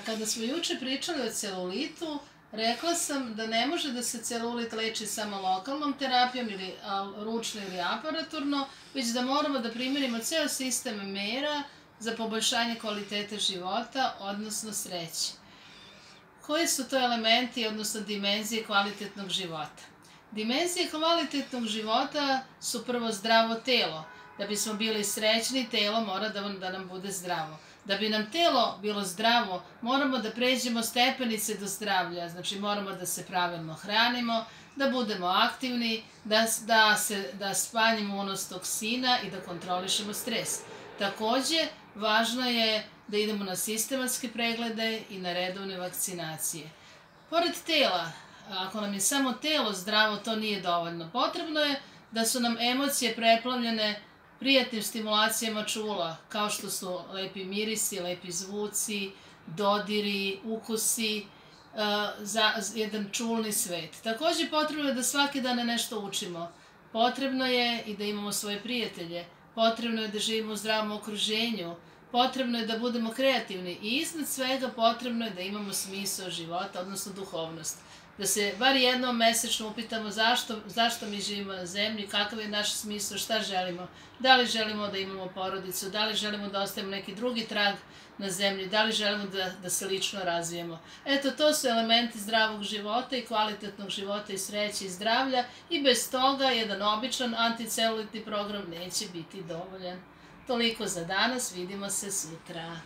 Kada smo juče pričali o celulitu, rekla sam da ne može da se celulit leči samo lokalnom terapijom ili ručno ili aparaturno, već da moramo da primenimo ceo sistem mera za poboljšanje kvalitete života, odnosno sreće. Koji su to elementi, odnosno dimenzije kvalitetnog života? Dimenzije kvalitetnog života su prvo zdravo telo. Da bismo bili srećni, telo mora da nam bude zdravo. Da bi nam telo bilo zdravo, moramo da pređemo stepenice do zdravlja. Znači, moramo da se pravilno hranimo, da budemo aktivni, da smanjimo unos toksina i da kontrolišemo stres. Takođe, važno je da idemo na sistematske preglede i na redovne vakcinacije. Pored tela, ako nam je samo telo zdravo, to nije dovoljno. Potrebno je da su nam emocije preplavljene prijatnim stimulacijama čula, kao što su lepi mirisi, lepi zvuci, dodiri, ukusi, jedan čulni svet. Takođe, potrebno je da svaki dan nešto učimo. Potrebno je i da imamo svoje prijatelje. Potrebno je da živimo u zdravom okruženju. Potrebno je da budemo kreativni i iznad svega potrebno je da imamo smisao života, odnosno duhovnost. Da se bar jednom mesečno upitamo zašto mi živimo na zemlji, kakav je naš smisao, šta želimo. Da li želimo da imamo porodicu, da li želimo da ostavimo neki drugi trag na zemlji, da li želimo da se lično razvijemo. Eto, to su elementi zdravog života i kvalitetnog života i sreće i zdravlja i bez toga jedan običan anticelulitni program neće biti dovoljan. Toliko za danas, vidimo se sutra.